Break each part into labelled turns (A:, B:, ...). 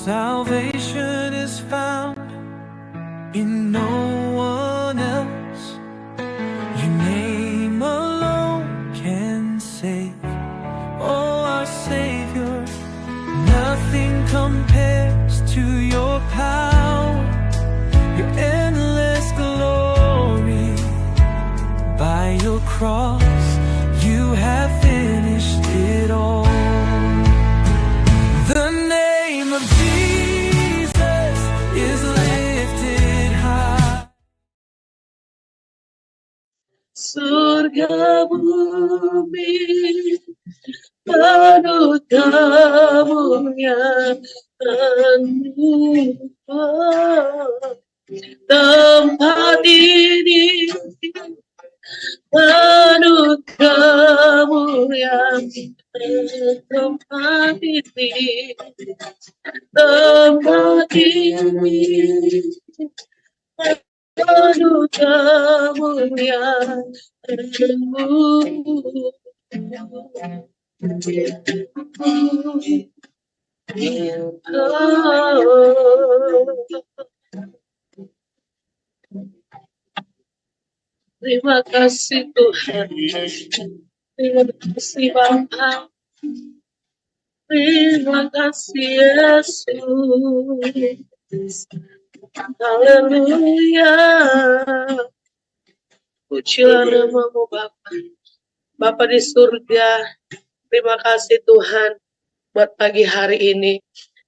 A: Salvation is found in no one else. Your name alone can save. Oh, our Savior, nothing compares to your power, your endless glory. By your cross, you have finished it all. The name of Jesus is lifted high.
B: Surga bumi penuh kemuliaan-Mu. Tempat ini penuh kemuliaan. Tempat ini penuh kemuliaan-Mu. Terima kasih Tuhan, terima kasih Bapa, terima kasih Yesus. Haleluya. Pujilah nama-Mu Bapa. Bapa di surga, terima kasih Tuhan buat pagi hari ini.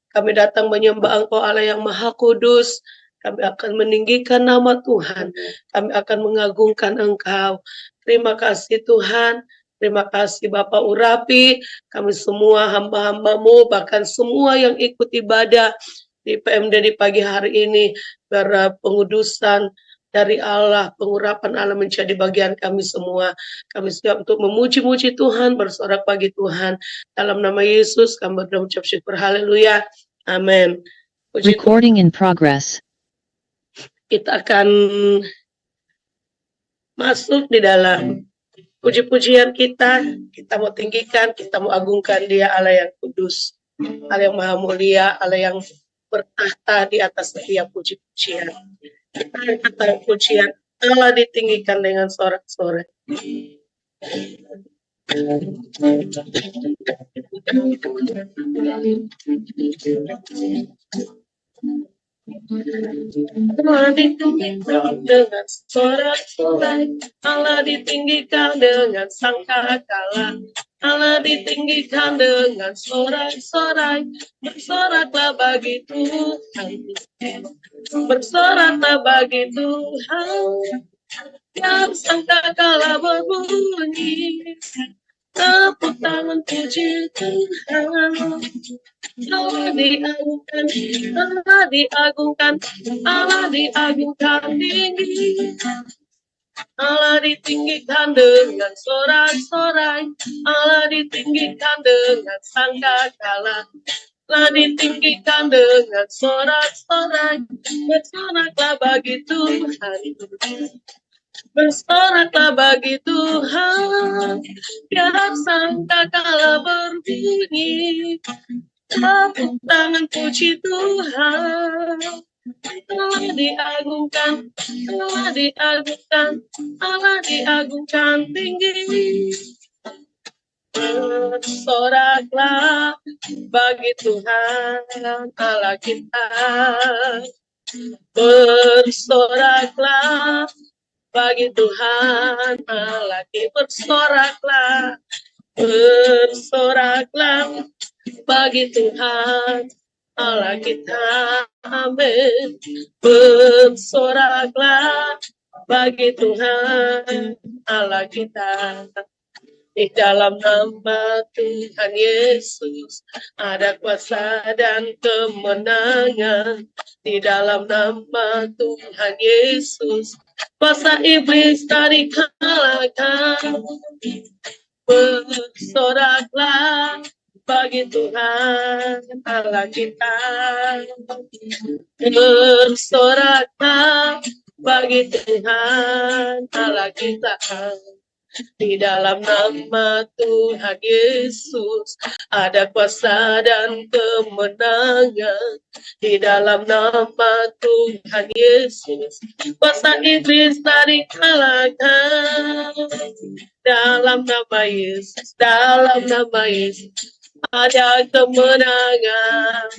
B: Kami datang menyembah Engkau Allah yang Maha Kudus. Kami akan meninggikan nama Tuhan. Kami akan mengagungkan Engkau. Terima kasih Tuhan. Terima kasih Bapak Urapi. Kami semua hamba-hamba-Mu, bahkan semua yang ikut ibadah di PMD di pagi hari ini. Biar pengudusan dari Allah, pengurapan Allah menjadi bagian kami semua. Kami siap untuk memuji-muji Tuhan, bersorak bagi Tuhan. Dalam nama Yesus kami berdoa mengucap syukur. Haleluya. Amin. Puji
C: Recording in progress.
B: Kita akan masuk di dalam puji-pujian kita. Kita mau tinggikan, kita mau agungkan Dia, Allah yang kudus, Allah yang maha mulia, Allah yang bertahta di atas setiap puji-pujian. Kita angkat pujian, Allah ditinggikan dengan sorak-sorai. Allah ditinggikan dengan sorak-sorai, Allah ditinggikan dengan sangkakala, Allah ditinggikan dengan sorak-sorai. Bersoraklah bagi Tuhan, bersoraklah bagi Tuhan. Yang sangkakala berbunyi, tepuk tangan puji Tuhan. Allah diagungkan, Allah diagungkan, Allah diagungkan tinggi. Allah ditinggikan dengan sorak-sorai, Allah ditinggikan dengan sangkakala, Allah ditinggikan dengan sorak-sorai. Bersoraklah bagi Tuhan, bersoraklah bagi Tuhan. Biar sangkakala berbunyi, tepuk tangan puji Tuhan. Allah diagungkan, Allah diagungkan, Allah diagungkan tinggi. Bersoraklah bagi Tuhan Allah kita. Bersoraklah bagi Tuhan Allah kita. Bersoraklah, bersoraklah bagi Tuhan Allah kita. Amin. Bersoraklah bagi Tuhan Allah kita. Di dalam nama Tuhan Yesus ada kuasa dan kemenangan. Di dalam nama Tuhan Yesus kuasa iblis tadi kalahkan. Bersoraklah bagi Tuhan Allah kita. Bersoraklah bagi Tuhan Allah kita. Di dalam nama Tuhan Yesus ada kuasa dan kemenangan. Di dalam nama Tuhan Yesus kuasa iblis tadi kalahkan. Dalam nama Yesus, dalam nama Yesus ada kemenangan.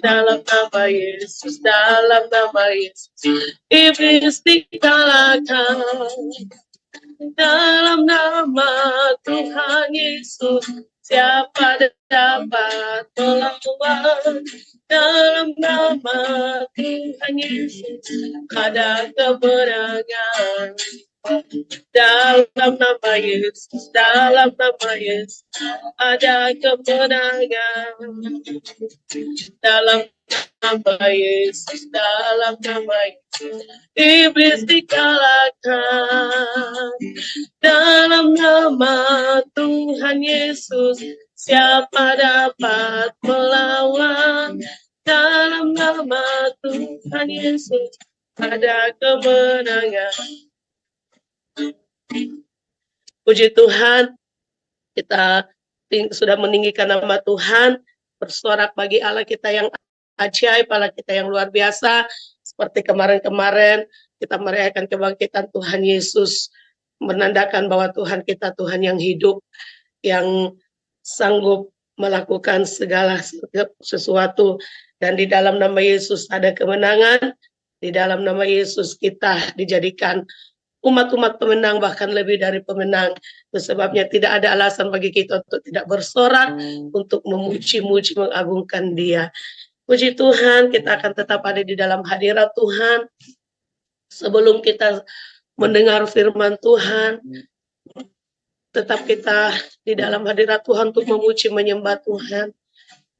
B: Dalam nama Yesus, dalam nama Yesus iblis dikalahkan. Dalam nama Tuhan Yesus, siapa dapat melawan? Dalam nama Tuhan Yesus, ada kemenangan. Dalam nama Yesus, dalam nama Yesus, ada kemenangan. Dalam nama Yesus, dalam nama Yesus, iblis dikalahkan. Dalam nama Tuhan Yesus, siapa dapat melawan? Dalam nama Tuhan Yesus, ada kemenangan. Puji Tuhan, kita sudah meninggikan nama Tuhan, bersorak bagi Allah kita yang ajaib, Allah kita yang luar biasa. Seperti kemarin-kemarin kita merayakan kebangkitan Tuhan Yesus, menandakan bahwa Tuhan kita Tuhan yang hidup, yang sanggup melakukan segala sesuatu. Dan di dalam nama Yesus ada kemenangan. Di dalam nama Yesus kita dijadikan umat-umat pemenang, bahkan lebih dari pemenang. Sebabnya tidak ada alasan bagi kita untuk tidak bersorak, untuk memuji-muji, mengagungkan Dia. Puji Tuhan, kita akan tetap ada di dalam hadirat Tuhan. Sebelum kita mendengar firman Tuhan, tetap kita di dalam hadirat Tuhan untuk memuji, menyembah Tuhan,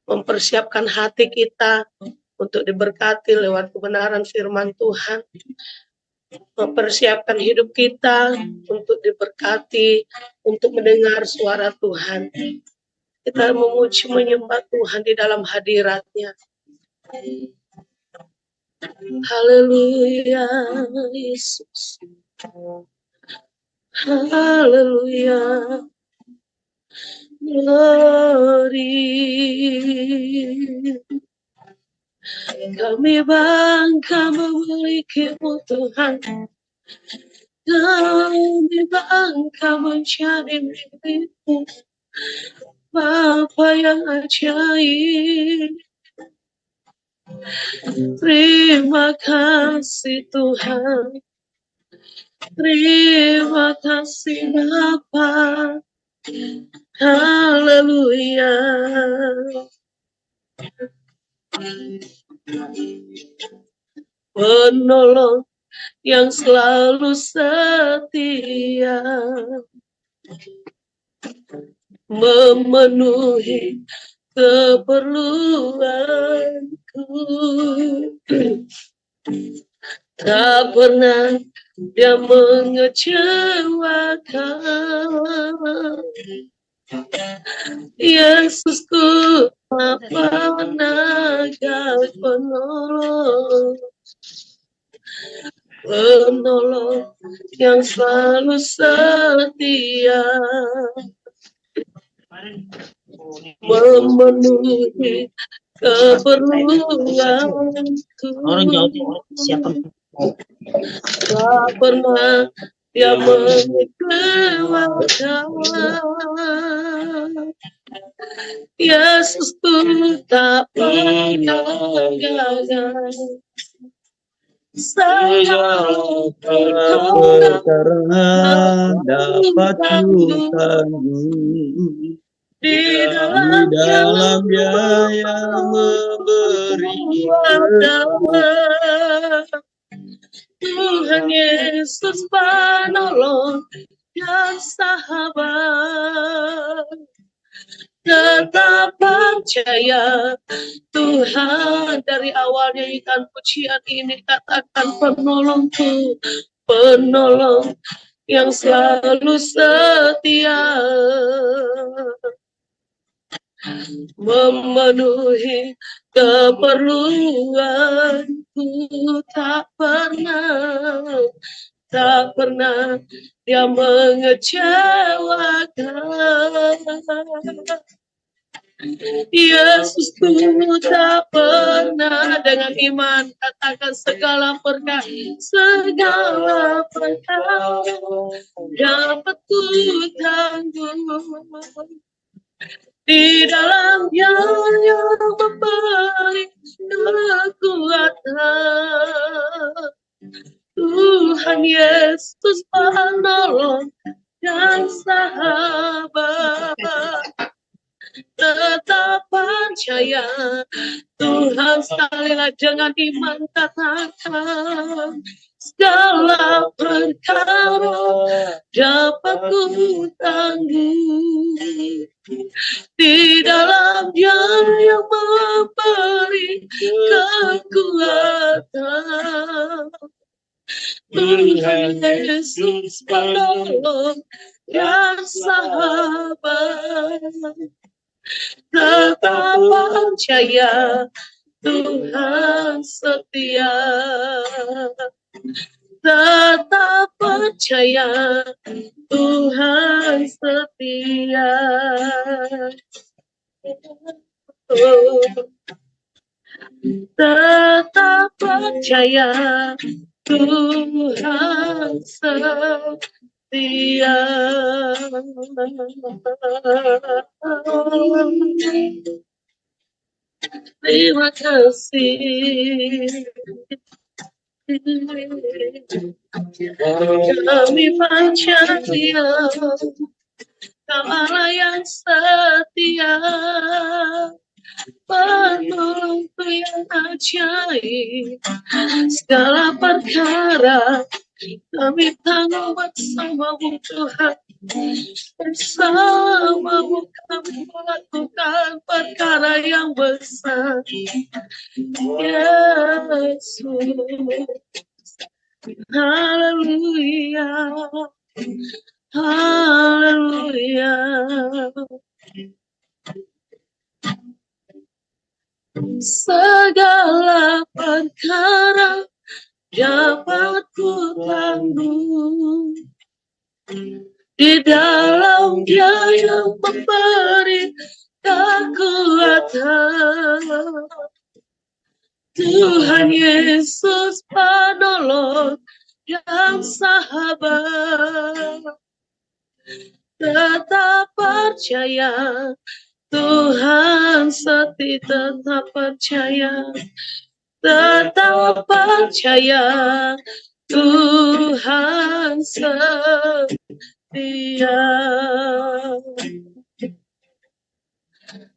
B: mempersiapkan hati kita untuk diberkati lewat kebenaran firman Tuhan, mempersiapkan hidup kita untuk diberkati, untuk mendengar suara Tuhan. Kita memuji, menyembah Tuhan di dalam hadirat-Nya. Haleluya, Yesus. Haleluya. Glory. Kami bangga memiliki-Mu Tuhan. Kami bangga menjadi milik-Mu, Bapa yang ajaib. Terima kasih Tuhan. Terima kasih Bapa. Haleluya. Penolong yang selalu setia, memenuhi keperluanku. Tak pernah Dia mengecewakan. Yesusku, tak pernah gagal penolong. Penolong yang selalu setia, memenuhi keperluanku. Tak pernah Dia mengecewakan. Yesusku tak pernah gagal. Segala
C: perkara dapat ku tanggung
B: di
C: dalam Dia yang memberi
B: Tuhan Yesus penolong dan sahabat. Tetap percaya Tuhan, dari awal nyanyikan pujian ini katakan penolongku, penolong yang selalu setia, memenuhi keperluanku. Tak pernah tak pernah Dia mengecewakan. Yesusku tak pernah, dengan iman katakan segala perkara dapat ku tanggung di dalam Dia yang memberi kekuatan. Tuhan Yesus penolong dan sahabat, tetap percaya Tuhan. Sekalilah dengan iman katakan segala perkara dapat ku tanggung di dalam Dia yang memberi kekuatan. Tuhan Yesus penolong dan sahabat, tetap percaya Tuhan setia. Tetap percaya Tuhan setia. Tetap percaya Tuhan setia. Terima kasih. Kami percaya Kau Allah yang setia, penolongku yang ajaib. Segala perkara kami tanggung bersamamu Tuhan. Bersamamu kami melakukan perkara yang besar. Yesus, haleluya, haleluya. Segala perkara dapat ku tanggung di dalam Dia yang memberi kekuatan. Tuhan Yesus penolong dan sahabat, tetap percaya Tuhan setia. Tetap percaya, tetap percaya Tuhan setia.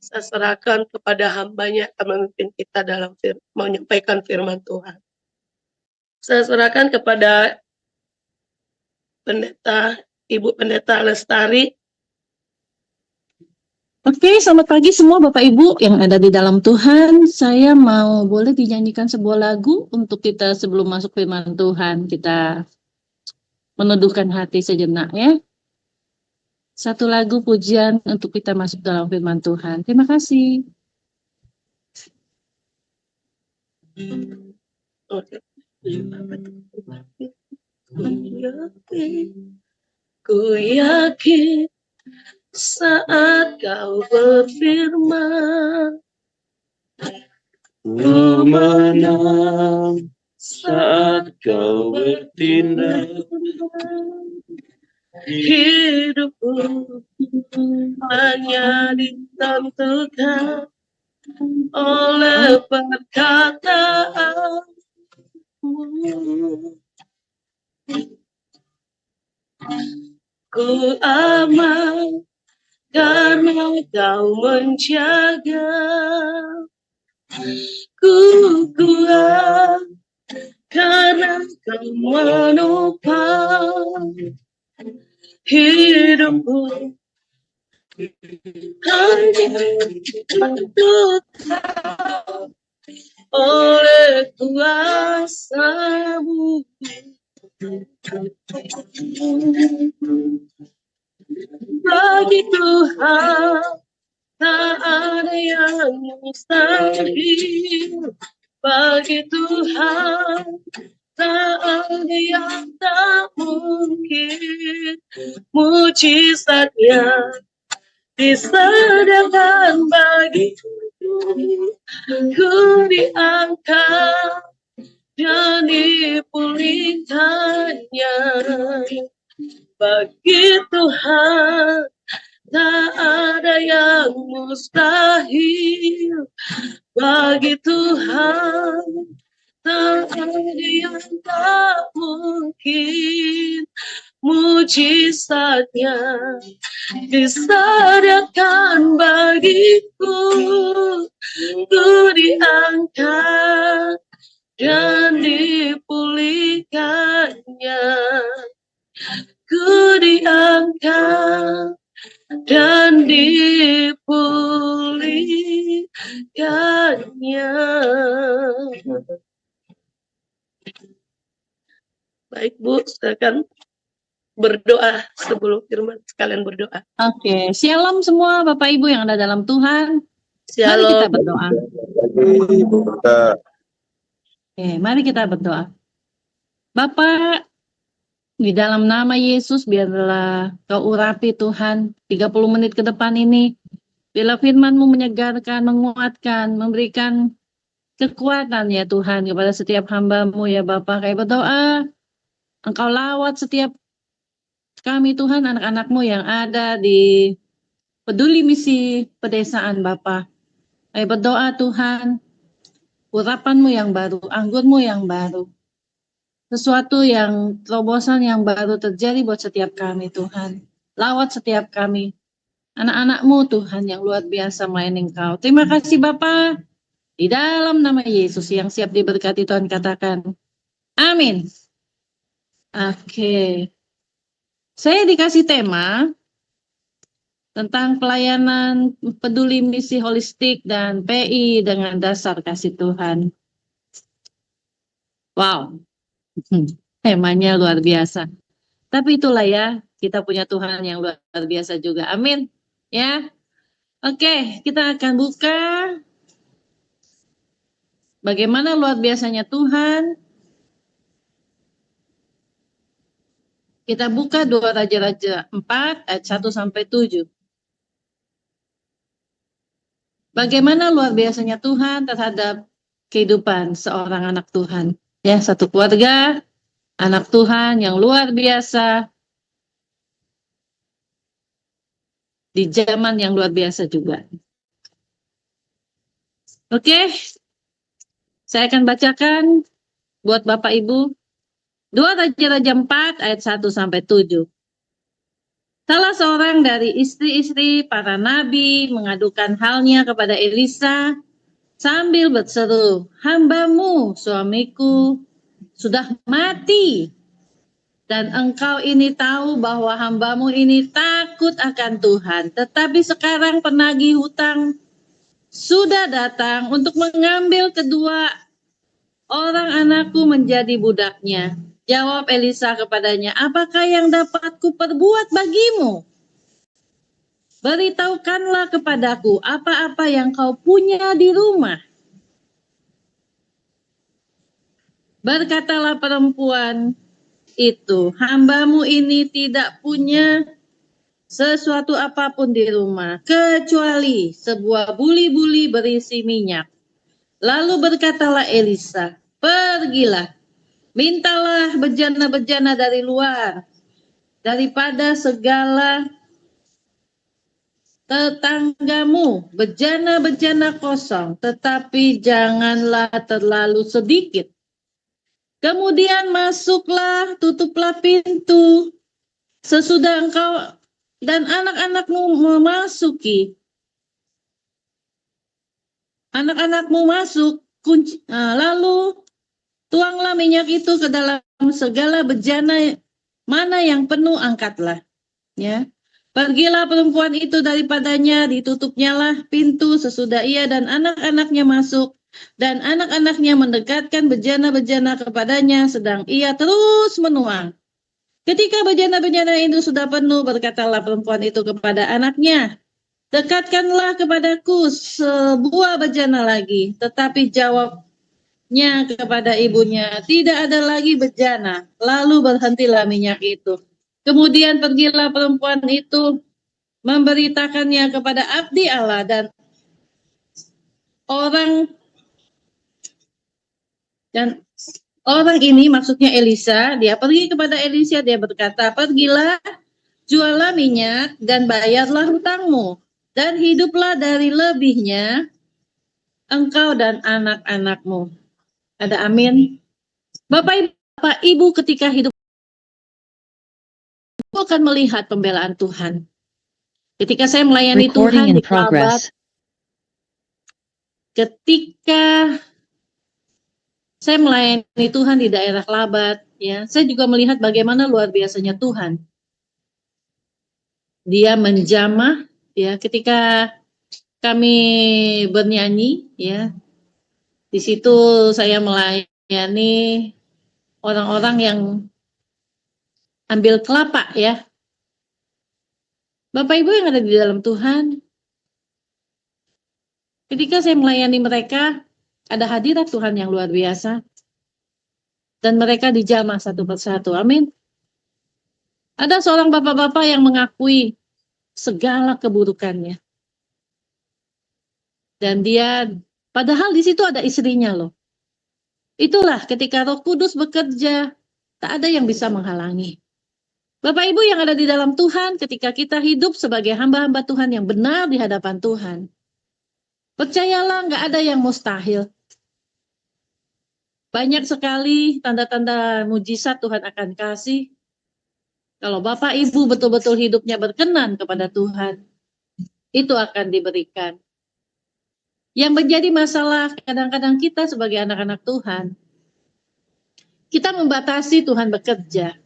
B: Saya serahkan kepada hamba-Nya yang memimpin kita dalam menyampaikan firman Tuhan. Saya serahkan kepada Ibu Pendeta Lestari.
D: Oke, selamat pagi semua Bapak Ibu yang ada di dalam Tuhan. Saya mau boleh dinyanyikan sebuah lagu untuk kita sebelum masuk firman Tuhan. Kita meneduhkan hati sejenak ya. Satu lagu pujian untuk kita masuk dalam firman Tuhan. Terima kasih.
B: Ku yakin saat Kau berfirman,
C: Ku menang saat Kau bertindak.
B: hidupku hanya ditentukan oleh perkataan. Ku aman karena Kau menjaga. Ku kuat karena Kau menopang hidupku. Hanya ditentukan oleh kuasa-Mu. Bagi Tuhan tak ada yang mustahil. Bagi Tuhan tak ada yang tak mungkin. Mujizatnya disediakan bagiku, ku diangkat dan dipulihkannya. Bagi Tuhan tak ada yang mustahil. Bagi Tuhan tak ada yang tak mungkin. Mujizatnya disediakan bagiku, ku diangkat dan dipulihkannya. Ku diangkat dan dipulihkannya. Baik Bu, silakan berdoa sebelum firman, sekalian berdoa.
D: Oke, shalom semua Bapak Ibu yang ada dalam Tuhan. Mari kita
B: Shalom.
D: berdoa. Oke, mari kita berdoa. Bapak, di dalam nama Yesus, biarlah Kau urapi Tuhan 30 menit ke depan ini. Bila firman-Mu menyegarkan, menguatkan, memberikan kekuatan ya Tuhan kepada setiap hamba-Mu ya Bapak. Kami berdoa, Engkau lawat setiap kami Tuhan, anak-anak-Mu yang ada di peduli misi pedesaan Bapak. Kami berdoa Tuhan, urapan-Mu yang baru, anggur-Mu yang baru. Sesuatu yang terobosan yang baru terjadi buat setiap kami Tuhan. Lawat setiap kami. Anak-anak-Mu Tuhan yang luar biasa melayani Engkau. Terima kasih Bapa. Di dalam nama Yesus yang siap diberkati Tuhan katakan. Amin. Oke. Saya dikasih tema tentang pelayanan peduli misi holistik dan PI dengan dasar kasih Tuhan. Wow. Temanya luar biasa. Tapi itulah ya, kita punya Tuhan yang luar biasa juga. Amin. Ya. Oke, kita akan buka bagaimana luar biasanya Tuhan. Kita buka 2 Raja-Raja 4 ayat 1 sampai 7. Bagaimana luar biasanya Tuhan terhadap kehidupan seorang anak Tuhan. Ya, satu keluarga, anak Tuhan yang luar biasa, di zaman yang luar biasa juga. Oke, saya akan bacakan buat Bapak Ibu. 2 Raja-Raja 4 ayat 1 sampai 7. Salah seorang dari istri-istri para nabi mengadukan halnya kepada Elisa sambil berseru, "Hambamu, suamiku, sudah mati. Dan engkau ini tahu bahwa hambamu ini takut akan Tuhan. Tetapi sekarang penagih hutang sudah datang untuk mengambil kedua orang anakku menjadi budaknya." Jawab Elisa kepadanya, "Apakah yang dapat kuperbuat bagimu? Beritahukanlah kepadaku apa-apa yang kau punya di rumah." Berkatalah perempuan itu, "Hambamu ini tidak punya sesuatu apapun di rumah, kecuali sebuah buli-buli berisi minyak." Lalu berkatalah Elisa, "Pergilah, mintalah bejana-bejana dari luar, daripada segala tetanggamu, bejana-bejana kosong, tetapi janganlah terlalu sedikit. Kemudian masuklah, tutuplah pintu, sesudah engkau dan anak-anakmu memasuki. Anak-anakmu masuk, lalu tuanglah minyak itu ke dalam segala bejana mana yang penuh, angkatlah." Ya. Pergilah perempuan itu daripadanya, ditutupnyalah pintu sesudah ia dan anak-anaknya masuk, dan anak-anaknya mendekatkan bejana-bejana kepadanya, sedang ia terus menuang. Ketika bejana-bejana itu sudah penuh, berkatalah perempuan itu kepada anaknya, "Dekatkanlah kepadaku sebuah bejana lagi." Tetapi jawab kepada ibunya, tidak ada lagi bejana, lalu berhentilah minyak itu. Kemudian pergilah perempuan itu memberitakannya kepada abdi Allah, dan orang ini, maksudnya Elisa, dia pergi kepada Elisa, dia berkata, pergilah, jualah minyak dan bayarlah hutangmu, dan hiduplah dari lebihnya engkau dan anak-anakmu. Ada amin. Bapak Ibu ketika hidup akan melihat pembelaan Tuhan. Ketika saya melayani Tuhan di Kelabat, ketika saya melayani Tuhan di daerah Kelabat, ya, saya juga melihat bagaimana luar biasanya Tuhan. Dia menjamah, ya, ketika kami bernyanyi, ya, di situ saya melayani orang-orang yang ambil kelapa, ya. Bapak Ibu yang ada di dalam Tuhan, ketika saya melayani mereka, ada hadirat Tuhan yang luar biasa, dan mereka dijamah satu persatu. Amin. Ada seorang bapak-bapak yang mengakui segala keburukannya, dan dia, padahal di situ ada istrinya loh. Itulah ketika Roh Kudus bekerja, tak ada yang bisa menghalangi. Bapak Ibu yang ada di dalam Tuhan, ketika kita hidup sebagai hamba-hamba Tuhan yang benar di hadapan Tuhan, percayalah, nggak ada yang mustahil. Banyak sekali tanda-tanda mujizat Tuhan akan kasih. Kalau Bapak Ibu betul-betul hidupnya berkenan kepada Tuhan, itu akan diberikan. Yang menjadi masalah kadang-kadang kita sebagai anak-anak Tuhan, kita membatasi Tuhan bekerja.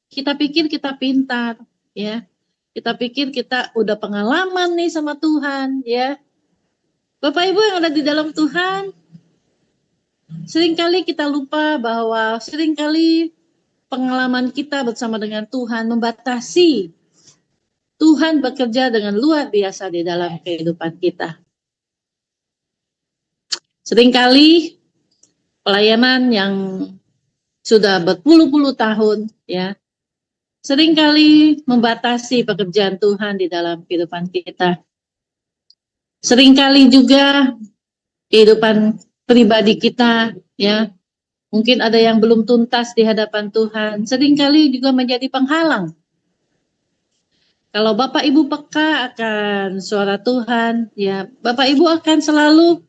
D: Kita pikir kita pintar, ya. Kita pikir kita udah pengalaman nih sama Tuhan, ya. Bapak Ibu yang ada di dalam Tuhan, seringkali kita lupa bahwa seringkali pengalaman kita bersama dengan Tuhan membatasi Tuhan bekerja dengan luar biasa di dalam kehidupan kita. Seringkali pelayanan yang sudah berpuluh-puluh tahun, ya, seringkali membatasi pekerjaan Tuhan di dalam kehidupan kita. Seringkali juga kehidupan pribadi kita, ya, mungkin ada yang belum tuntas di hadapan Tuhan, seringkali juga menjadi penghalang. Kalau Bapak Ibu peka akan suara Tuhan, ya, Bapak Ibu akan selalu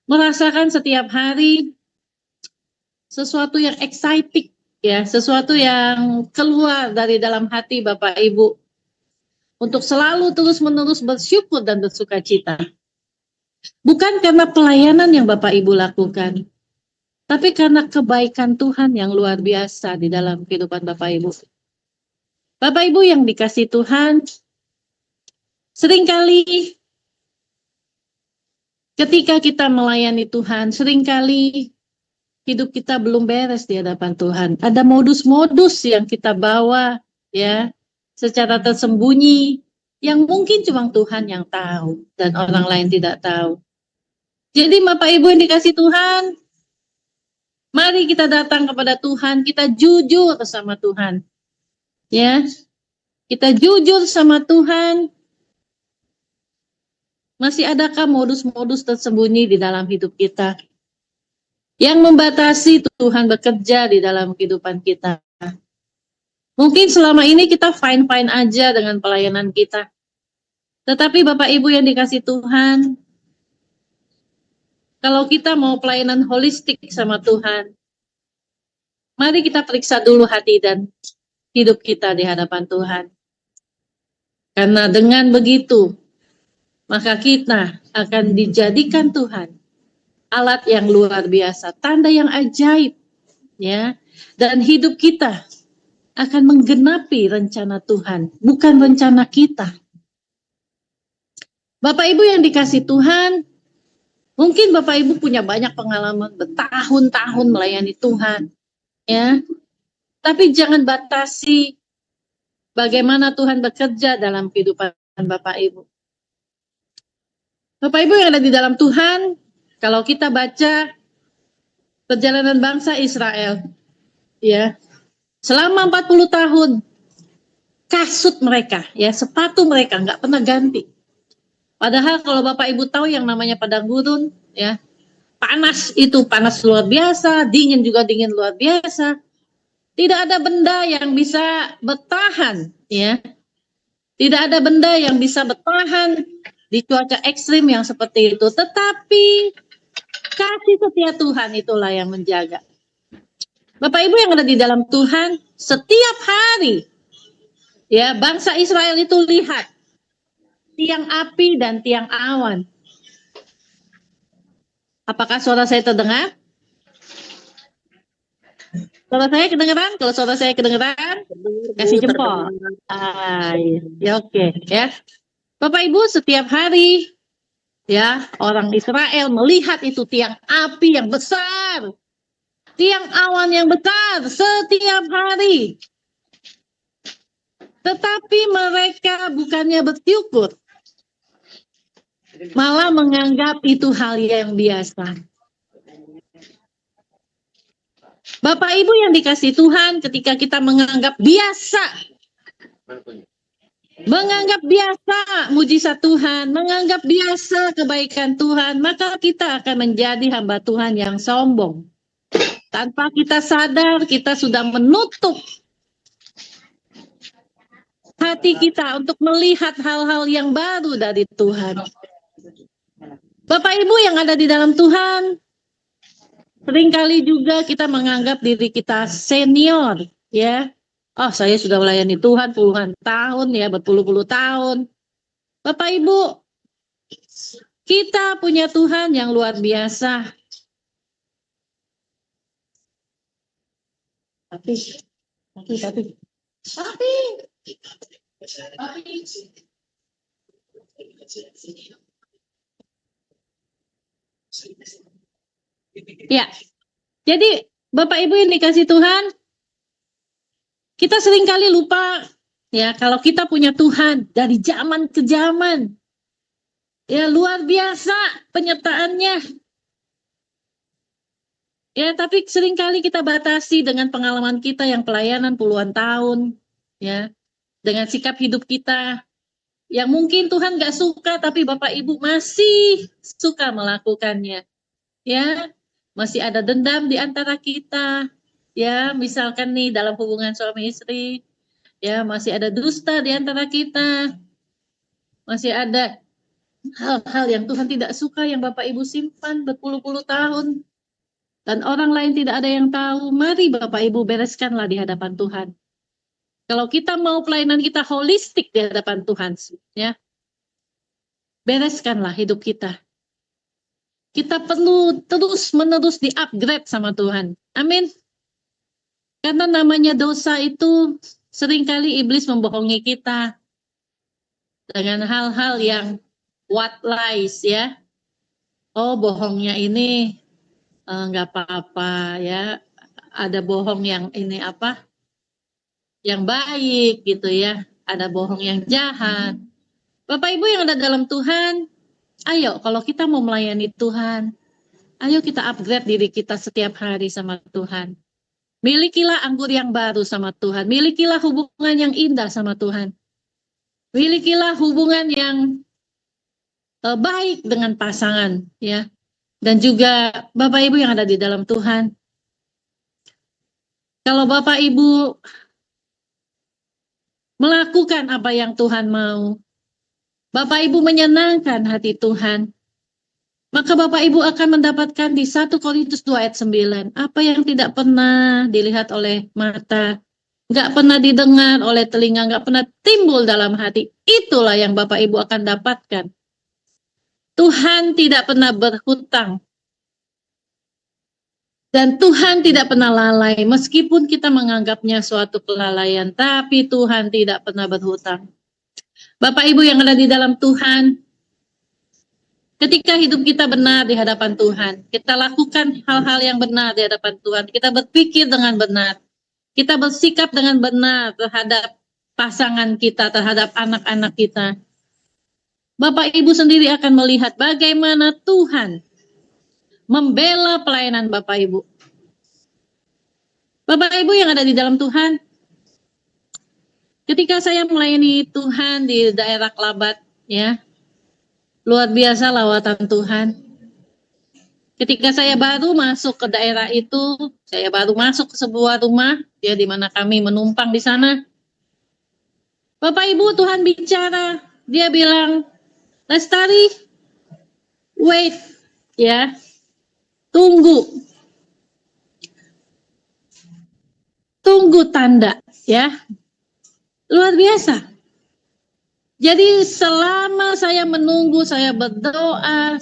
D: merasakan setiap hari sesuatu yang exciting, ya, sesuatu yang keluar dari dalam hati Bapak Ibu untuk selalu terus-menerus bersyukur dan bersuka cita. Bukan karena pelayanan yang Bapak Ibu lakukan, tapi karena kebaikan Tuhan yang luar biasa di dalam kehidupan Bapak Ibu. Bapak Ibu yang dikasih Tuhan, seringkali ketika kita melayani Tuhan, seringkali hidup kita belum beres di hadapan Tuhan. Ada modus-modus yang kita bawa, ya, secara tersembunyi, yang mungkin cuma Tuhan yang tahu dan orang lain tidak tahu. Jadi Bapak Ibu yang dikasih Tuhan, mari kita datang kepada Tuhan, kita jujur sama Tuhan, ya, kita jujur sama Tuhan. Masih adakah modus-modus tersembunyi di dalam hidup kita yang membatasi Tuhan bekerja di dalam kehidupan kita? Mungkin selama ini kita fine-fine aja dengan pelayanan kita. Tetapi Bapak Ibu yang dikasih Tuhan, kalau kita mau pelayanan holistik sama Tuhan, mari kita periksa dulu hati dan hidup kita di hadapan Tuhan. Karena dengan begitu, maka kita akan dijadikan Tuhan alat yang luar biasa, tanda yang ajaib, ya, dan hidup kita akan menggenapi rencana Tuhan, bukan rencana kita. Bapak Ibu yang dikasih Tuhan, mungkin Bapak Ibu punya banyak pengalaman bertahun-tahun melayani Tuhan, ya, tapi jangan batasi bagaimana Tuhan bekerja dalam kehidupan Bapak Ibu. Bapak Ibu yang ada di dalam Tuhan, kalau kita baca perjalanan bangsa Israel, ya, selama 40 tahun, kasut mereka, ya, sepatu mereka nggak pernah ganti. Padahal kalau Bapak Ibu tahu yang namanya padang gurun, ya, panas itu panas luar biasa, dingin juga dingin luar biasa. Tidak ada benda yang bisa bertahan, ya. Tidak ada benda yang bisa bertahan di cuaca ekstrim yang seperti itu. Tetapi kasih setia Tuhan itulah yang menjaga. Bapak Ibu yang ada di dalam Tuhan, setiap hari, ya, bangsa Israel itu lihat tiang api dan tiang awan. Apakah suara saya terdengar? Suara saya kedengeran? Kalau suara saya kedengeran, kasih jempol. Ya, oke, ya. Bapak Ibu, setiap hari, ya, orang Israel melihat itu tiang api yang besar, tiang awan yang besar setiap hari. Tetapi mereka bukannya bersyukur, malah menganggap itu hal yang biasa. Bapak Ibu yang dikasih Tuhan, ketika kita menganggap biasa mujizat Tuhan, menganggap biasa kebaikan Tuhan, maka kita akan menjadi hamba Tuhan yang sombong. Tanpa kita sadar, kita sudah menutup hati kita untuk melihat hal-hal yang baru dari Tuhan. Bapak Ibu yang ada di dalam Tuhan, seringkali juga kita menganggap diri kita senior, ya. Oh, saya sudah melayani Tuhan puluhan tahun, ya, berpuluh-puluh tahun. Bapak Ibu, kita punya Tuhan yang luar biasa. Tapi. Ya, jadi Bapak Ibu yang dikasih Tuhan, kita seringkali lupa, ya, kalau kita punya Tuhan dari zaman ke zaman, ya, luar biasa penyertaannya. Ya, tapi seringkali kita batasi dengan pengalaman kita yang pelayanan puluhan tahun, ya, dengan sikap hidup kita yang mungkin Tuhan gak suka, tapi Bapak Ibu masih suka melakukannya, ya. Masih ada dendam di antara kita, ya, misalkan nih dalam hubungan suami istri, ya, masih ada dusta di antara kita, masih ada hal-hal yang Tuhan tidak suka yang Bapak Ibu simpan berpuluh-puluh tahun, dan orang lain tidak ada yang tahu. Mari Bapak Ibu bereskanlah di hadapan Tuhan. Kalau kita mau pelayanan kita holistik di hadapan Tuhan, ya, bereskanlah hidup kita. Kita perlu terus-menerus di-upgrade sama Tuhan. Amin. Karena namanya dosa itu seringkali iblis membohongi kita dengan hal-hal yang white lies, ya. Oh, bohongnya ini nggak apa-apa, ya. Ada bohong yang ini apa? Yang baik gitu, ya. Ada bohong yang jahat. Bapak Ibu yang ada dalam Tuhan, ayo, kalau kita mau melayani Tuhan, ayo kita upgrade diri kita setiap hari sama Tuhan. Milikilah anggur yang baru sama Tuhan. Milikilah hubungan yang indah sama Tuhan. Milikilah hubungan yang baik dengan pasangan, ya. Dan juga Bapak Ibu yang ada di dalam Tuhan. Kalau Bapak Ibu melakukan apa yang Tuhan mau, Bapak Ibu menyenangkan hati Tuhan, maka Bapak Ibu akan mendapatkan di 1 Korintus 2 ayat 9, apa yang tidak pernah dilihat oleh mata, nggak pernah didengar oleh telinga, nggak pernah timbul dalam hati, itulah yang Bapak Ibu akan dapatkan. Tuhan tidak pernah berhutang. Dan Tuhan tidak pernah lalai, meskipun kita menganggapnya suatu kelalaian, tapi Tuhan tidak pernah berhutang. Bapak Ibu yang ada di dalam Tuhan, ketika hidup kita benar di hadapan Tuhan, kita lakukan hal-hal yang benar di hadapan Tuhan, kita berpikir dengan benar, kita bersikap dengan benar terhadap pasangan kita, terhadap anak-anak kita. Bapak Ibu sendiri akan melihat bagaimana Tuhan membela pelayanan Bapak Ibu. Bapak Ibu yang ada di dalam Tuhan, ketika saya melayani Tuhan di daerah Kelabat, ya, luar biasa lawatan Tuhan. Ketika saya baru masuk ke daerah itu, saya baru masuk ke sebuah rumah, ya, di mana kami menumpang di sana. Bapak Ibu, Tuhan bicara, dia bilang, Lestari, wait, ya, tunggu tanda, ya, luar biasa. Jadi selama saya menunggu, saya berdoa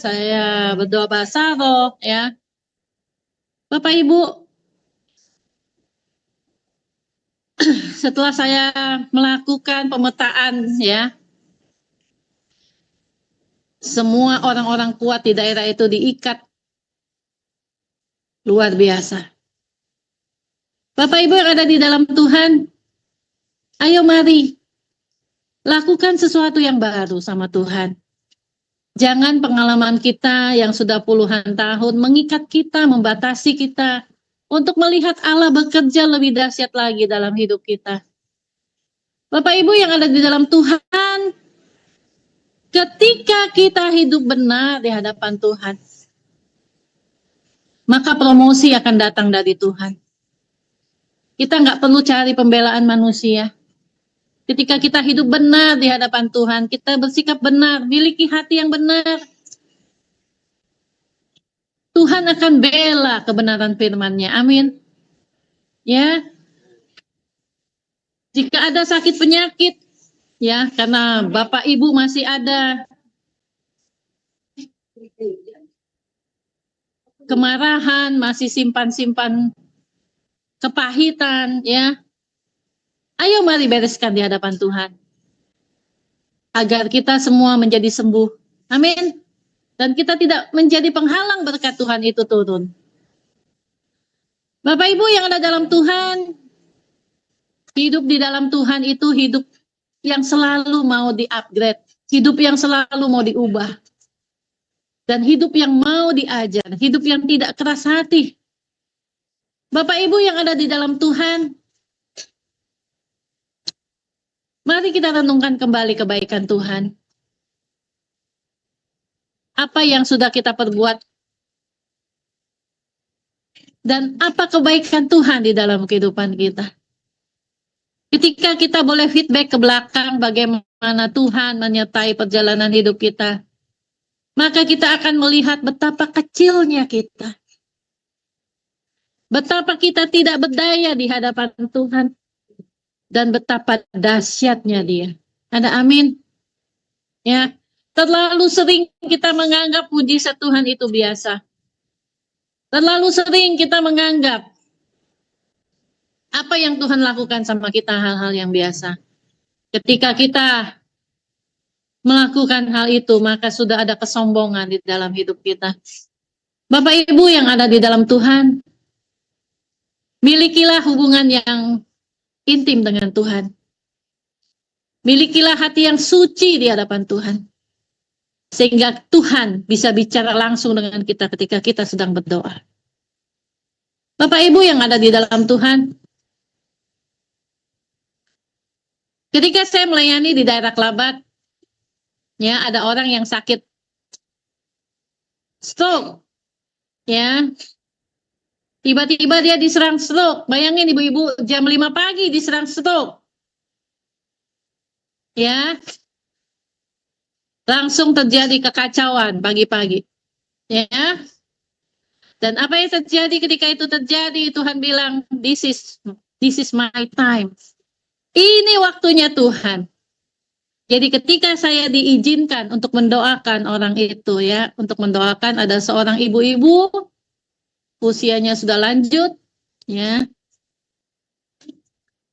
D: bahasa roh, ya, Bapak Ibu, setelah saya melakukan pemetaan, ya, semua orang-orang kuat di daerah itu diikat, luar biasa. Bapak Ibu yang ada di dalam Tuhan, ayo mari lakukan sesuatu yang baru sama Tuhan. Jangan pengalaman kita yang sudah puluhan tahun mengikat kita, membatasi kita untuk melihat Allah bekerja lebih dahsyat lagi dalam hidup kita. Bapak Ibu yang ada di dalam Tuhan, ketika kita hidup benar di hadapan Tuhan, maka promosi akan datang dari Tuhan. Kita nggak perlu cari pembelaan manusia. Ketika kita hidup benar di hadapan Tuhan, kita bersikap benar, miliki hati yang benar, Tuhan akan bela kebenaran firman-Nya. Amin. Ya. Jika ada sakit penyakit, ya, karena Bapak Ibu masih ada kemarahan, masih simpan-simpan kepahitan, ya. Ayo mari bereskan di hadapan Tuhan. Agar kita semua menjadi sembuh. Amin. Dan kita tidak menjadi penghalang berkat Tuhan itu turun. Bapak Ibu yang ada dalam Tuhan, hidup di dalam Tuhan itu hidup yang selalu mau di-upgrade. Hidup yang selalu mau diubah. Dan hidup yang mau diajar. Hidup yang tidak keras hati. Bapak Ibu yang ada di dalam Tuhan, mari kita renungkan kembali kebaikan Tuhan. Apa yang sudah kita perbuat dan apa kebaikan Tuhan di dalam kehidupan kita. Ketika kita boleh feedback ke belakang bagaimana Tuhan menyertai perjalanan hidup kita, maka kita akan melihat betapa kecilnya kita. Betapa kita tidak berdaya di hadapan Tuhan. Dan betapa dahsyatnya Dia. Ada amin? Ya, terlalu sering kita menganggap mujizat Tuhan itu biasa. Terlalu sering kita menganggap apa yang Tuhan lakukan sama kita hal-hal yang biasa. Ketika kita melakukan hal itu, maka sudah ada kesombongan di dalam hidup kita. Bapak Ibu yang ada di dalam Tuhan, milikilah hubungan yang intim dengan Tuhan. Milikilah hati yang suci di hadapan Tuhan. Sehingga Tuhan bisa bicara langsung dengan kita ketika kita sedang berdoa. Bapak Ibu yang ada di dalam Tuhan, ketika saya melayani di daerah Kelabat, ya, ada orang yang sakit stroke, ya, tiba-tiba dia diserang stroke. Bayangin ibu-ibu jam 5 pagi diserang stroke. Ya. Langsung terjadi kekacauan pagi-pagi. Ya. Dan apa yang terjadi ketika itu terjadi? Tuhan bilang, this is my time. Ini waktunya Tuhan. Jadi ketika saya diizinkan untuk mendoakan orang itu, ya, untuk mendoakan ada seorang ibu-ibu, usianya sudah lanjut, ya.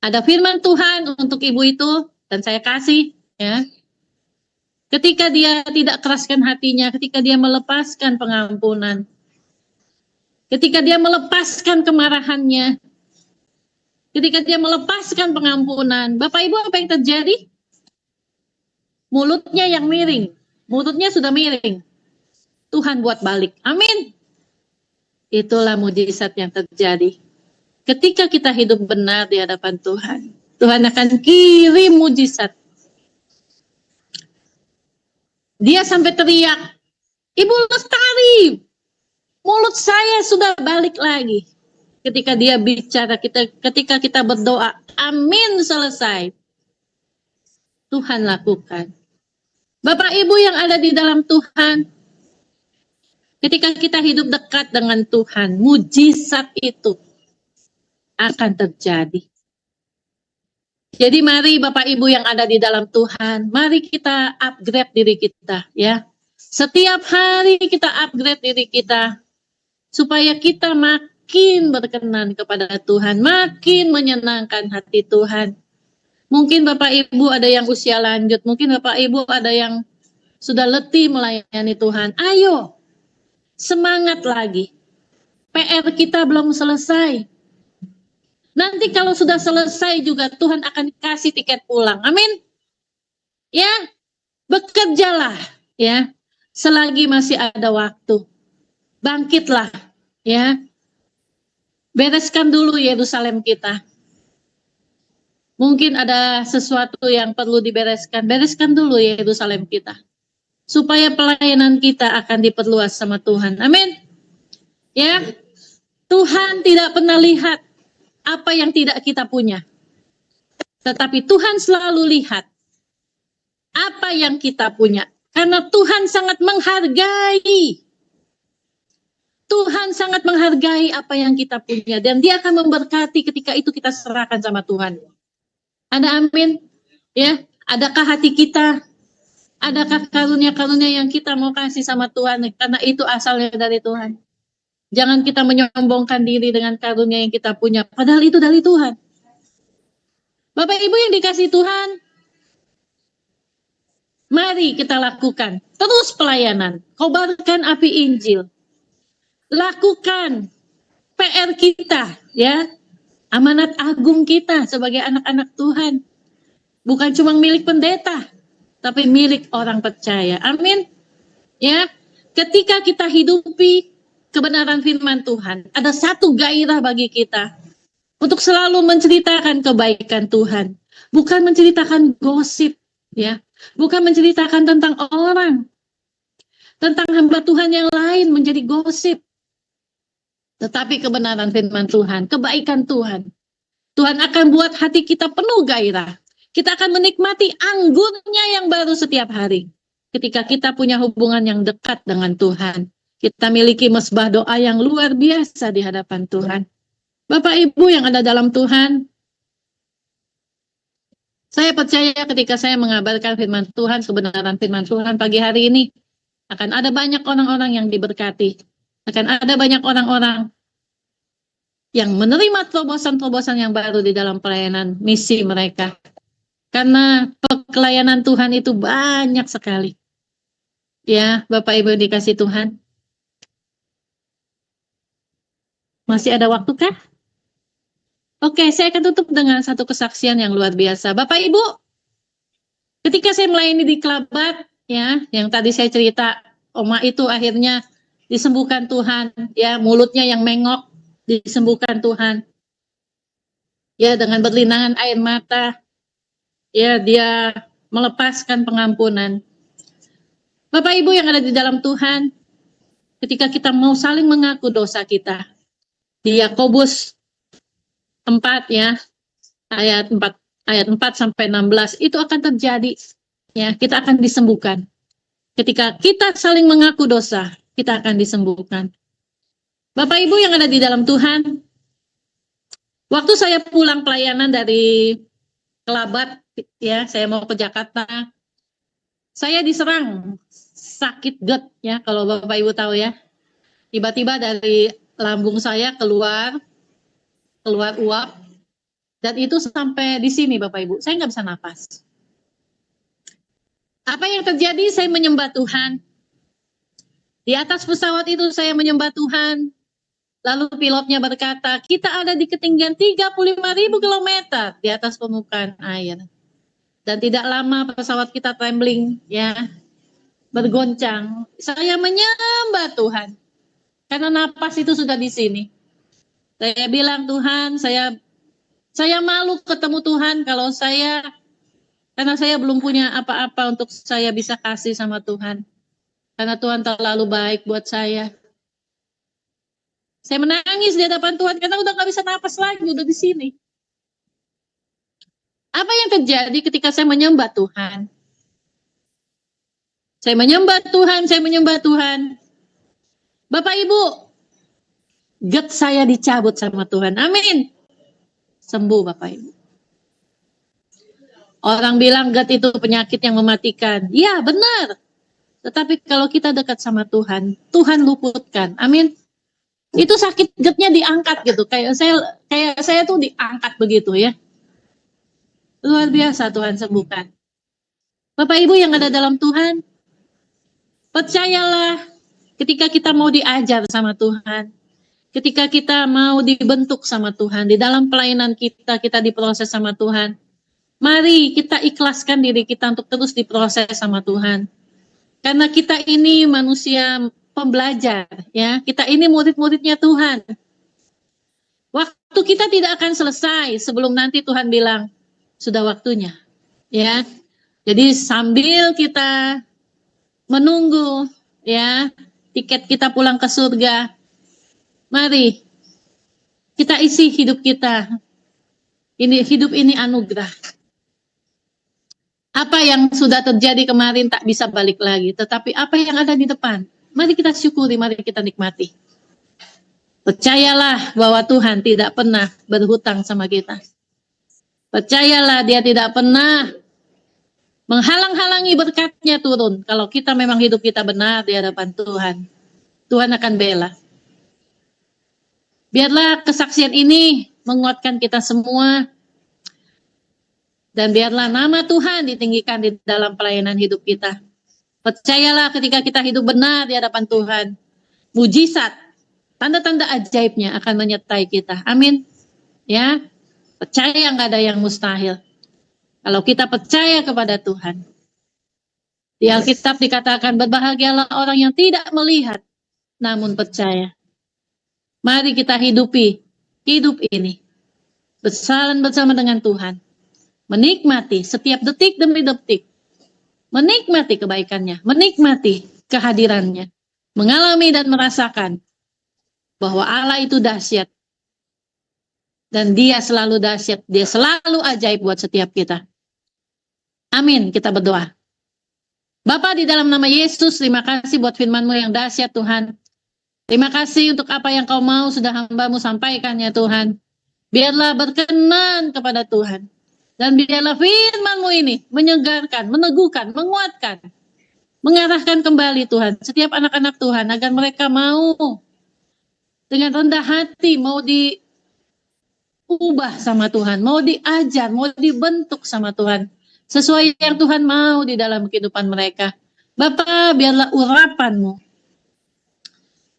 D: Ada firman Tuhan untuk ibu itu dan saya kasih, ya. Ketika dia tidak keraskan hatinya, ketika dia melepaskan pengampunan, ketika dia melepaskan kemarahannya, ketika dia melepaskan pengampunan, Bapak Ibu apa yang terjadi? Mulutnya yang miring, mulutnya sudah miring. Tuhan buat balik. Amin. Itulah mujizat yang terjadi. ketika kita hidup benar di hadapan Tuhan, Tuhan akan kirim mujizat. Dia sampai teriak, Ibu Lestari, mulut saya sudah balik lagi. Ketika dia bicara, ketika kita berdoa, amin, selesai. Tuhan lakukan. Bapak Ibu yang ada di dalam Tuhan, ketika kita hidup dekat dengan Tuhan, mujizat itu akan terjadi. Jadi mari Bapak Ibu yang ada di dalam Tuhan, mari kita upgrade diri kita, ya. Setiap hari kita upgrade diri kita, supaya kita makin berkenan kepada Tuhan, makin menyenangkan hati Tuhan. Mungkin Bapak Ibu ada yang usia lanjut, mungkin Bapak Ibu ada yang sudah letih melayani Tuhan. Ayo, semangat lagi. PR kita belum selesai. Nanti kalau sudah selesai juga Tuhan akan kasih tiket pulang. Amin. Ya, bekerjalah ya. Selagi masih ada waktu. Bangkitlah ya. Bereskan dulu Yerusalem kita. Mungkin ada sesuatu yang perlu dibereskan. Bereskan dulu Yerusalem kita. Supaya pelayanan kita akan diperluas sama Tuhan. Amin. Ya. Tuhan tidak pernah lihat apa yang tidak kita punya. Tetapi Tuhan selalu lihat apa yang kita punya. Karena Tuhan sangat menghargai. Tuhan sangat menghargai apa yang kita punya. Dan Dia akan memberkati ketika itu kita serahkan sama Tuhan. Ada amin? Ya, adakah hati kita? Adakah karunia-karunia yang kita mau kasih sama Tuhan? Karena itu asalnya dari Tuhan. Jangan kita menyombongkan diri dengan karunia yang kita punya. Padahal itu dari Tuhan. Bapak Ibu yang dikasih Tuhan, mari kita lakukan. Terus pelayanan. Kobarkan api Injil. Lakukan PR kita, ya. Amanat agung kita sebagai anak-anak Tuhan. Bukan cuma milik pendeta, tapi milik orang percaya. Amin. Ya, ketika kita hidupi kebenaran firman Tuhan, ada satu gairah bagi kita untuk selalu menceritakan kebaikan Tuhan. Bukan menceritakan gosip, ya. Bukan menceritakan tentang orang. Tentang hamba Tuhan yang lain menjadi gosip. Tetapi kebenaran firman Tuhan, kebaikan Tuhan. Tuhan akan buat hati kita penuh gairah. Kita akan menikmati anggurnya yang baru setiap hari. Ketika kita punya hubungan yang dekat dengan Tuhan. Kita miliki mesbah doa yang luar biasa di hadapan Tuhan. Bapak Ibu yang ada dalam Tuhan, saya percaya ketika saya mengabarkan firman Tuhan, kebenaran firman Tuhan pagi hari ini, akan ada banyak orang-orang yang diberkati. Akan ada banyak orang-orang yang menerima terobosan-terobosan yang baru di dalam pelayanan misi mereka. Karena pelayanan Tuhan itu banyak sekali. Ya, Bapak Ibu dikasih Tuhan. Masih ada waktu kah? Oke, saya akan tutup dengan satu kesaksian yang luar biasa. Bapak Ibu, ketika saya melayani di Kelabat, ya, yang tadi saya cerita, Oma itu akhirnya disembuhkan Tuhan, ya, mulutnya yang mengok disembuhkan Tuhan. Ya, dengan berlinangan air mata, ya, dia melepaskan pengampunan. Bapak Ibu yang ada di dalam Tuhan, ketika kita mau saling mengaku dosa kita, di Yakobus 4 ya, ayat 4 sampai 16 itu akan terjadi, ya, kita akan disembuhkan. Ketika kita saling mengaku dosa, kita akan disembuhkan. Bapak Ibu yang ada di dalam Tuhan, waktu saya pulang pelayanan dari Kelabat, ya, saya mau ke Jakarta, saya diserang sakit GERD, ya, kalau Bapak Ibu tahu ya. Tiba-tiba dari lambung saya keluar uap, dan itu sampai di sini Bapak Ibu, saya nggak bisa nafas. Apa yang terjadi? Saya menyembah Tuhan. Di atas pesawat itu saya menyembah Tuhan. Lalu pilotnya berkata, kita ada di ketinggian 35.000 kilometer di atas permukaan air. Dan tidak lama pesawat kita trembling, ya, bergoncang. Saya menyembah Tuhan. Karena napas itu sudah di sini. Saya bilang, Tuhan, saya malu ketemu Tuhan karena saya belum punya apa-apa untuk saya bisa kasih sama Tuhan. Karena Tuhan terlalu baik buat saya. Saya menangis di hadapan Tuhan karena udah gak bisa napas lagi, udah di sini. Apa yang terjadi ketika saya menyembah Tuhan? Saya menyembah Tuhan. Bapak Ibu, GERD saya dicabut sama Tuhan. Amin. Sembuh Bapak Ibu. Orang bilang GERD itu penyakit yang mematikan. Ya benar. Tetapi kalau kita dekat sama Tuhan, Tuhan luputkan. Amin. Itu sakit GERD-nya diangkat gitu. Kayak saya tuh diangkat begitu ya. Luar biasa Tuhan sembuhkan. Bapak Ibu yang ada dalam Tuhan, percayalah ketika kita mau diajar sama Tuhan, ketika kita mau dibentuk sama Tuhan, di dalam pelayanan kita diproses sama Tuhan. Mari kita ikhlaskan diri kita untuk terus diproses sama Tuhan. Karena kita ini manusia pembelajar, ya. Kita ini murid-muridnya Tuhan. Waktu kita tidak akan selesai sebelum nanti Tuhan bilang, sudah waktunya, ya. Jadi sambil kita menunggu, ya, tiket kita pulang ke surga, mari kita isi hidup kita. Hidup ini anugerah. Apa yang sudah terjadi kemarin tak bisa balik lagi, tetapi apa yang ada di depan, mari kita syukuri, mari kita nikmati. Percayalah bahwa Tuhan tidak pernah berhutang sama kita. Percayalah Dia tidak pernah menghalang-halangi berkat-Nya turun. Kalau kita memang hidup kita benar di hadapan Tuhan, Tuhan akan bela. Biarlah kesaksian ini menguatkan kita semua. Dan biarlah nama Tuhan ditinggikan di dalam pelayanan hidup kita. Percayalah ketika kita hidup benar di hadapan Tuhan, mujizat, tanda-tanda ajaibnya akan menyertai kita. Amin. Ya, percaya nggak ada yang mustahil. Kalau kita percaya kepada Tuhan. Di Alkitab dikatakan berbahagialah orang yang tidak melihat, namun percaya. Mari kita hidupi hidup ini bersama dengan Tuhan. Menikmati setiap detik demi detik. Menikmati kebaikannya, menikmati kehadirannya. Mengalami dan merasakan bahwa Allah itu dahsyat. Dan Dia selalu dahsyat, Dia selalu ajaib buat setiap kita. Amin, kita berdoa. Bapa di dalam nama Yesus, terima kasih buat firman-Mu yang dahsyat Tuhan. Terima kasih untuk apa yang Kau mau sudah hamba-Mu sampaikan ya Tuhan. Biarlah berkenan kepada Tuhan. Dan biarlah firman-Mu ini menyegarkan, meneguhkan, menguatkan, mengarahkan kembali Tuhan setiap anak-anak Tuhan agar mereka mau dengan rendah hati, mau diubah sama Tuhan, mau diajar, mau dibentuk sama Tuhan sesuai yang Tuhan mau di dalam kehidupan mereka. Bapa, biarlah urapan-Mu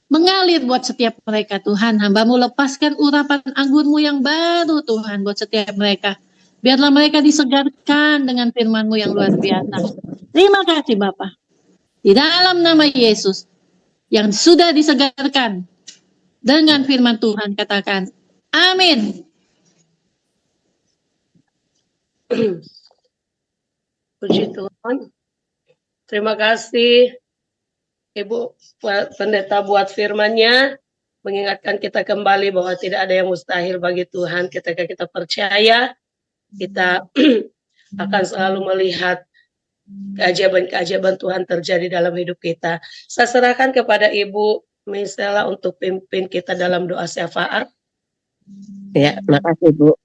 D: mengalir buat setiap mereka Tuhan. Hamba-Mu lepaskan urapan anggur-Mu yang baru Tuhan buat setiap mereka. Biarlah mereka disegarkan dengan firman-Mu yang luar biasa. Terima kasih Bapa. Di dalam nama Yesus yang sudah disegarkan dengan firman Tuhan, katakan amin.
B: Puji Tuhan. Terima kasih Ibu Pendeta buat firman-Nya, mengingatkan kita kembali bahwa tidak ada yang mustahil bagi Tuhan. Ketika kita percaya, kita akan selalu melihat keajaiban-keajaiban Tuhan terjadi dalam hidup kita. Saya serahkan kepada Ibu Misela untuk pimpin kita dalam doa syafaat.
E: Ya, makasih Bu.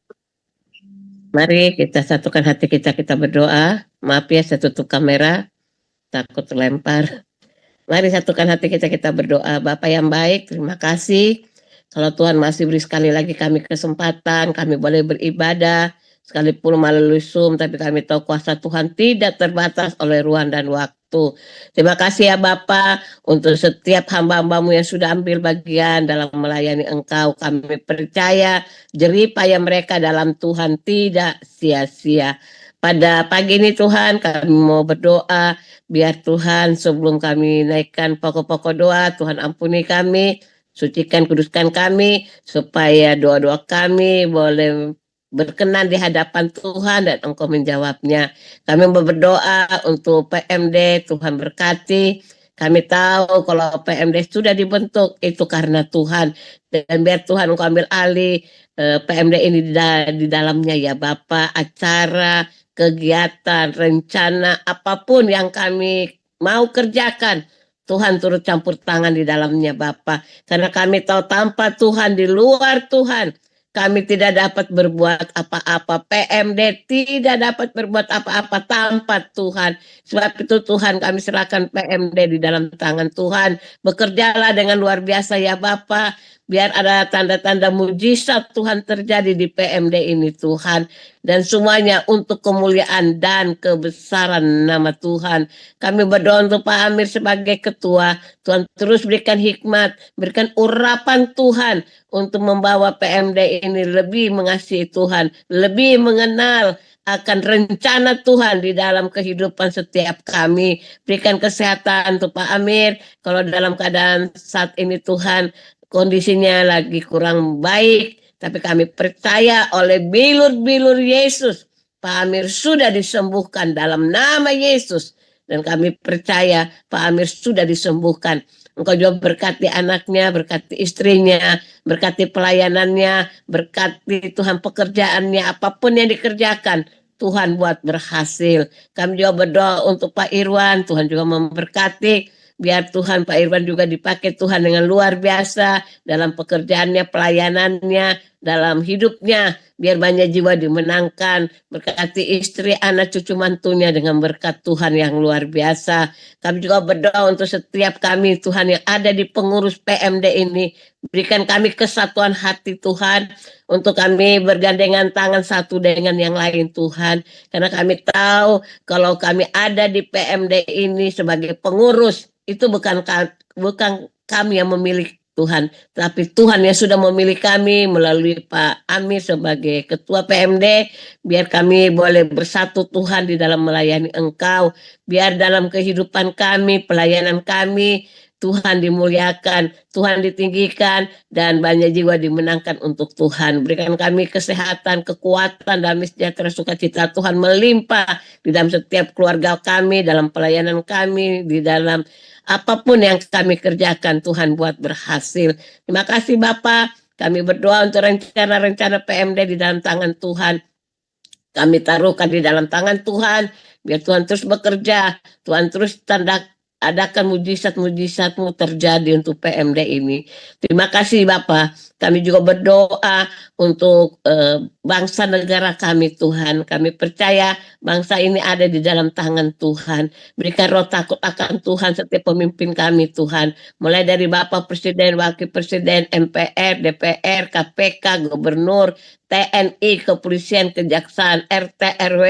E: Mari kita satukan hati kita berdoa. Maaf ya, saya tutup kamera, takut terlempar. Mari satukan hati kita berdoa. Bapa yang baik, terima kasih. Kalau Tuhan masih beri sekali lagi kami kesempatan, kami boleh beribadah, sekalipun melalui Zoom, tapi kami tahu kuasa Tuhan tidak terbatas oleh ruang dan waktu. Terima kasih ya Bapa untuk setiap hamba-hamba-Mu yang sudah ambil bagian dalam melayani Engkau. Kami percaya jerih payah mereka dalam Tuhan tidak sia-sia. Pada pagi ini Tuhan kami mau berdoa, biar Tuhan sebelum kami naikkan pokok-pokok doa, Tuhan ampuni kami. Sucikan, kuduskan kami, supaya doa-doa kami boleh berkenan di hadapan Tuhan dan Engkau menjawabnya. Kami berdoa untuk PMD, Tuhan berkati. Kami tahu kalau PMD sudah dibentuk itu karena Tuhan. Dan biar Tuhan Engkau ambil alih PMD ini di dalamnya ya Bapak, acara, kegiatan, rencana, apapun yang kami mau kerjakan. Tuhan turut campur tangan di dalamnya Bapak. Karena kami tahu tanpa Tuhan, di luar Tuhan, kami tidak dapat berbuat apa-apa. PMD tidak dapat berbuat apa-apa tanpa Tuhan. Sebab itu Tuhan, kami serahkan PMD di dalam tangan Tuhan. Bekerjalah dengan luar biasa ya Bapak. Biar ada tanda-tanda mujizat Tuhan terjadi di PMD ini Tuhan. Dan semuanya untuk kemuliaan dan kebesaran nama Tuhan. Kami berdoa untuk Pak Amir sebagai ketua. Tuhan terus berikan hikmat, berikan urapan Tuhan untuk membawa PMD ini lebih mengasihi Tuhan, lebih mengenal akan rencana Tuhan di dalam kehidupan setiap kami. Berikan kesehatan untuk Pak Amir. Kalau dalam keadaan saat ini Tuhan kondisinya lagi kurang baik, tapi kami percaya oleh bilur-bilur Yesus, Pak Amir sudah disembuhkan dalam nama Yesus. Dan kami percaya Pak Amir sudah disembuhkan. Engkau juga berkati anaknya, berkati istrinya, berkati pelayanannya, berkati Tuhan pekerjaannya, apapun yang dikerjakan, Tuhan buat berhasil. Kami juga berdoa untuk Pak Irwan, Tuhan juga memberkati. Biar Tuhan Pak Irwan juga dipakai Tuhan dengan luar biasa dalam pekerjaannya, pelayanannya, dalam hidupnya. Biar banyak jiwa dimenangkan. Berkati istri, anak, cucu mantunya dengan berkat Tuhan yang luar biasa. Kami juga berdoa untuk setiap kami Tuhan yang ada di pengurus PMD ini. Berikan kami kesatuan hati Tuhan. Untuk kami bergandengan tangan satu dengan yang lain Tuhan. Karena kami tahu kalau kami ada di PMD ini sebagai pengurus, itu bukan kami yang memilih Tuhan, tapi Tuhan yang sudah memilih kami melalui Pak Amir sebagai ketua PMD. Biar kami boleh bersatu Tuhan di dalam melayani Engkau. Biar dalam kehidupan kami, pelayanan kami, Tuhan dimuliakan, Tuhan ditinggikan, dan banyak jiwa dimenangkan untuk Tuhan. Berikan kami kesehatan, kekuatan, damai sejahtera, sukacita Tuhan melimpah di dalam setiap keluarga kami, dalam pelayanan kami, di dalam apapun yang kami kerjakan, Tuhan buat berhasil. Terima kasih Bapak. Kami berdoa untuk rencana-rencana PMD di dalam tangan Tuhan. Kami taruhkan di dalam tangan Tuhan. Biar Tuhan terus bekerja. Tuhan terus adakan mujizat-mujizat-Mu terjadi untuk PMD ini. Terima kasih Bapak. Kami juga berdoa untuk bangsa negara kami Tuhan. Kami percaya bangsa ini ada di dalam tangan Tuhan. Berikan roh takut akan Tuhan setiap pemimpin kami Tuhan. Mulai dari Bapak Presiden, Wakil Presiden, MPR, DPR, KPK, Gubernur, TNI, Kepolisian, Kejaksaan, RT, RW,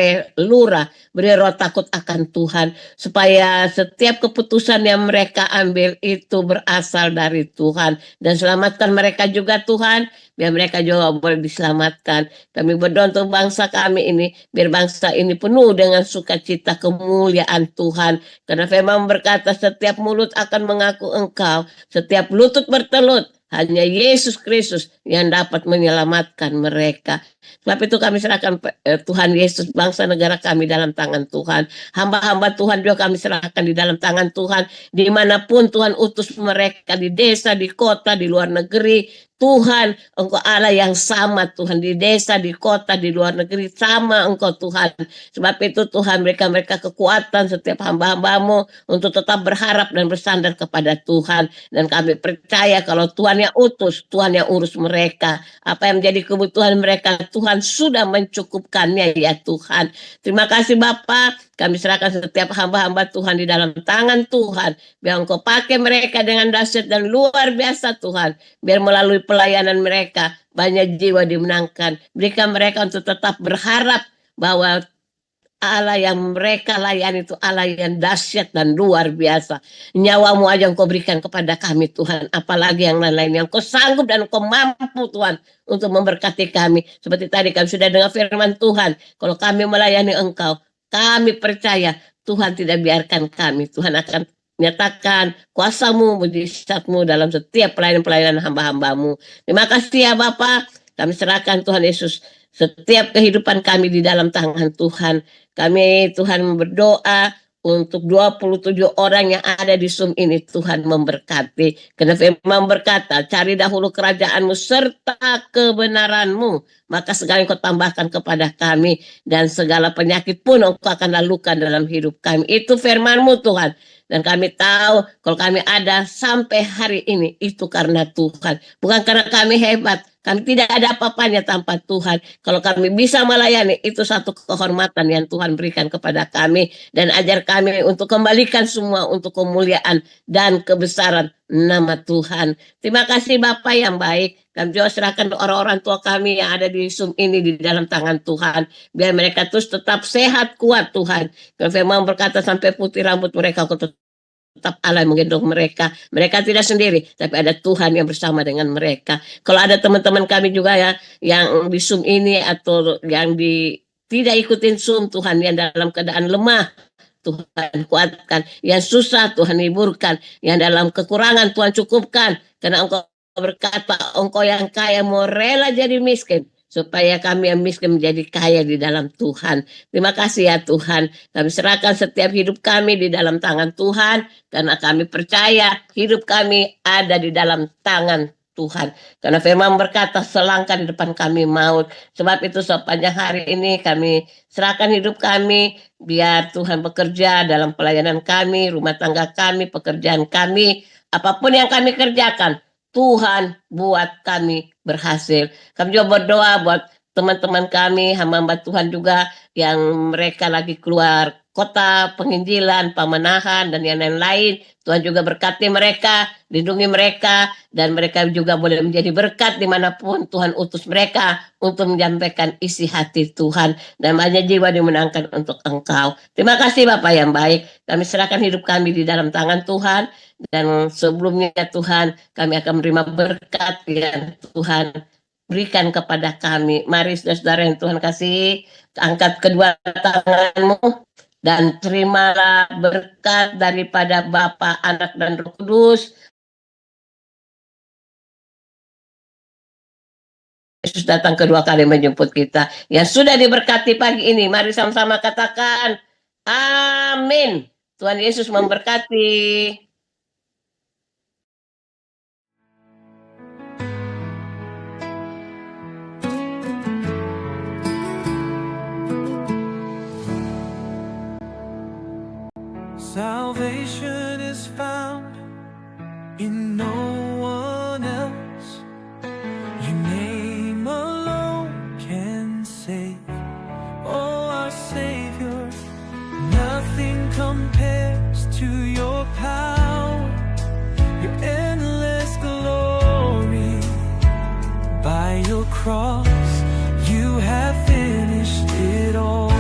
E: Lurah. Beri roh takut akan Tuhan. Supaya setiap keputusan yang mereka ambil itu berasal dari Tuhan. Dan selamatkan mereka juga Tuhan. Biar mereka juga boleh diselamatkan. Kami berdoa untuk bangsa kami ini. Biar bangsa ini penuh dengan sukacita kemuliaan Tuhan. Karena firman berkata setiap mulut akan mengaku Engkau. Setiap lutut bertelut. Hanya Yesus Kristus yang dapat menyelamatkan mereka. Sebab itu kami serahkan Tuhan Yesus, bangsa negara kami dalam tangan Tuhan. Hamba-hamba Tuhan juga kami serahkan di dalam tangan Tuhan. Dimanapun Tuhan utus mereka, di desa, di kota, di luar negeri. Tuhan, Engkau Allah yang sama Tuhan, di desa, di kota, di luar negeri, sama Engkau Tuhan. Sebab itu Tuhan, mereka kekuatan setiap hamba-hambamu untuk tetap berharap dan bersandar kepada Tuhan. Dan kami percaya kalau Tuhan yang utus, Tuhan yang urus mereka. Apa yang menjadi kebutuhan mereka, Tuhan sudah mencukupkannya ya Tuhan. Terima kasih Bapak. Kami serahkan setiap hamba-hamba Tuhan di dalam tangan Tuhan. Biar Engkau pakai mereka dengan dahsyat dan luar biasa Tuhan. Biar melalui pelayanan mereka banyak jiwa dimenangkan. Berikan mereka untuk tetap berharap bahwa Allah yang mereka layani itu Allah yang dahsyat dan luar biasa. Nyawamu aja Engkau berikan kepada kami Tuhan. Apalagi yang lain-lain yang Engkau sanggup dan Engkau mampu Tuhan untuk memberkati kami. Seperti tadi kami sudah dengar firman Tuhan. Kalau kami melayani Engkau, kami percaya Tuhan tidak biarkan kami. Tuhan akan nyatakan kuasa-Mu, mujizat-Mu dalam setiap pelayanan-pelayanan hamba-hamba-Mu. Terima kasih ya Bapa, kami serahkan Tuhan Yesus setiap kehidupan kami di dalam tangan Tuhan. Kami Tuhan berdoa untuk 27 orang yang ada di Zoom ini, Tuhan memberkati. Karena firman berkata, cari dahulu kerajaan-Mu serta kebenaran-Mu, maka segala yang Kau tambahkan kepada kami, dan segala penyakit pun Engkau akan lalukan dalam hidup kami. Itu firman-Mu Tuhan. Dan kami tahu kalau kami ada sampai hari ini itu karena Tuhan. Bukan karena kami hebat. Kami tidak ada apa-apanya tanpa Tuhan. Kalau kami bisa melayani, itu satu kehormatan yang Tuhan berikan kepada kami. Dan ajar kami untuk kembalikan semua untuk kemuliaan dan kebesaran nama Tuhan. Terima kasih Bapak yang baik. Kami juga serahkan orang-orang tua kami yang ada di Zoom ini di dalam tangan Tuhan. Biar mereka terus tetap sehat, kuat Tuhan. Kalau firman berkata sampai putih rambut mereka, tetap Allah yang menggendong mereka. Mereka tidak sendiri, tapi ada Tuhan yang bersama dengan mereka. Kalau ada teman-teman kami juga ya yang di Zoom ini atau yang tidak ikutin Zoom, Tuhan yang dalam keadaan lemah, Tuhan kuatkan. Yang susah Tuhan hiburkan. Yang dalam kekurangan Tuhan cukupkan. Karena Engkau berkata, Engkau yang kaya mau rela jadi miskin, supaya kami yang miskin menjadi kaya di dalam Tuhan. Terima kasih ya Tuhan. Kami serahkan setiap hidup kami di dalam tangan Tuhan. Karena kami percaya hidup kami ada di dalam tangan Tuhan. Karena firman berkata selangkah di depan kami maut. Sebab itu sepanjang hari ini kami serahkan hidup kami. Biar Tuhan bekerja dalam pelayanan kami, rumah tangga kami, pekerjaan kami. Apapun yang kami kerjakan, Tuhan buat kami berhasil. Kami juga berdoa buat teman-teman kami, hamba-hamba Tuhan juga yang mereka lagi keluar kota, penginjilan, pemanahan, dan yang lain-lain. Tuhan juga berkati mereka, lindungi mereka, dan mereka juga boleh menjadi berkat dimanapun Tuhan utus mereka untuk menyampaikan isi hati Tuhan. Dan banyak jiwa dimenangkan untuk Engkau. Terima kasih Bapak yang baik. Kami serahkan hidup kami di dalam tangan Tuhan. Dan sebelumnya Tuhan, kami akan menerima berkat yang Tuhan berikan kepada kami. Mari saudara yang Tuhan kasih, angkat kedua tanganmu dan terimalah berkat daripada Bapa, Anak, dan Roh Kudus. Yesus datang kedua kali menjemput kita. Yang sudah diberkati pagi ini, mari sama-sama katakan, amin. Tuhan Yesus memberkati.
A: Salvation is found in no one else. Your name alone can save. Oh, our Savior, nothing compares to your power, your endless glory. By your cross, you have finished it all.